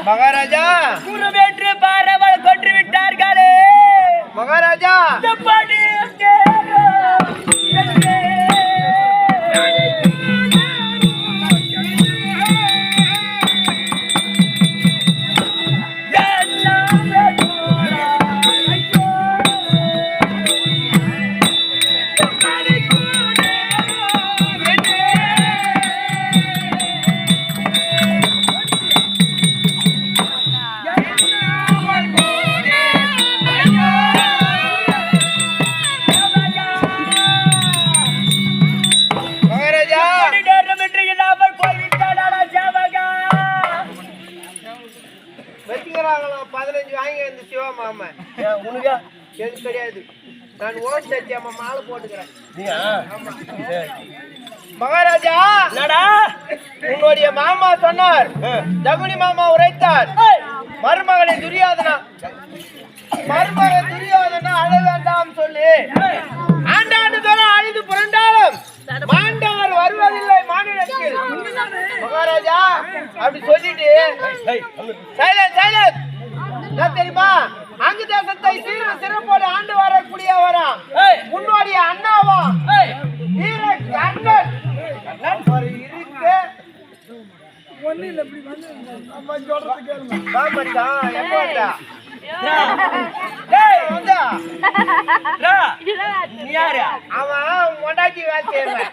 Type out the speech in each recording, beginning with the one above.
மகாராஜா குருவேற்று பாரவள் கொன்று விட்டார்களே மகாராஜா. வெற்றிகளாகலாம் 15 வாங்கி இந்த சிவா மாமா உனக்கு எனக்கு கிடையாது. நான் ஓட்டு சத்தியம்மா மாலை போட்டுக்கிறேன். மகாராஜா உங்களுடைய மாமா சொன்னார், தகுனி மாமா உரைத்தார், மருமகனை துரியோதனா மருமகன் துரியோதனா அழ வேண்டாம் சொல்லி ஆண்டாண்டு தோறும் அழிந்து புரண்டாலும் மாண்டவர் வருவதில்லை மாநிலத்தில். மகாராஜா அப்படி சொல்லிட்டு தெரியுமா, அங்கு தேசத்தை சீர சிறப்போடு ஆண்டு வரக்கூடியவரா உன்னுடைய அண்ணாவா வீர கண்ணன் இருக்கு. அவன் மொண்டாட்டி வேலை செய்வேன்.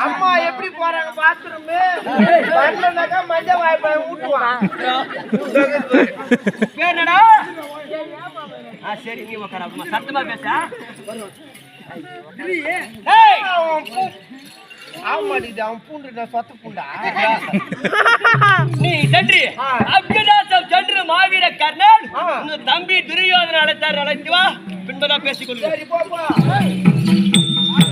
அம்மா எப்படி போறாங்க பாத்ரூம் வரலனாக்கா மஞ்சள் வாய்ப்பாய் ஊட்டுவான். என்னடா சரி நீ உட்கார சத்தமா பேச. அவன் பூண்டு சொத்த பூண்டா நீ சன்று அப்கதாசம் சன்று மாவீர கர்ணன் தம்பி துரியோதன அழைத்தார், அழைத்து வா பின்பதான் பேசிக்கொள்ளுங்க.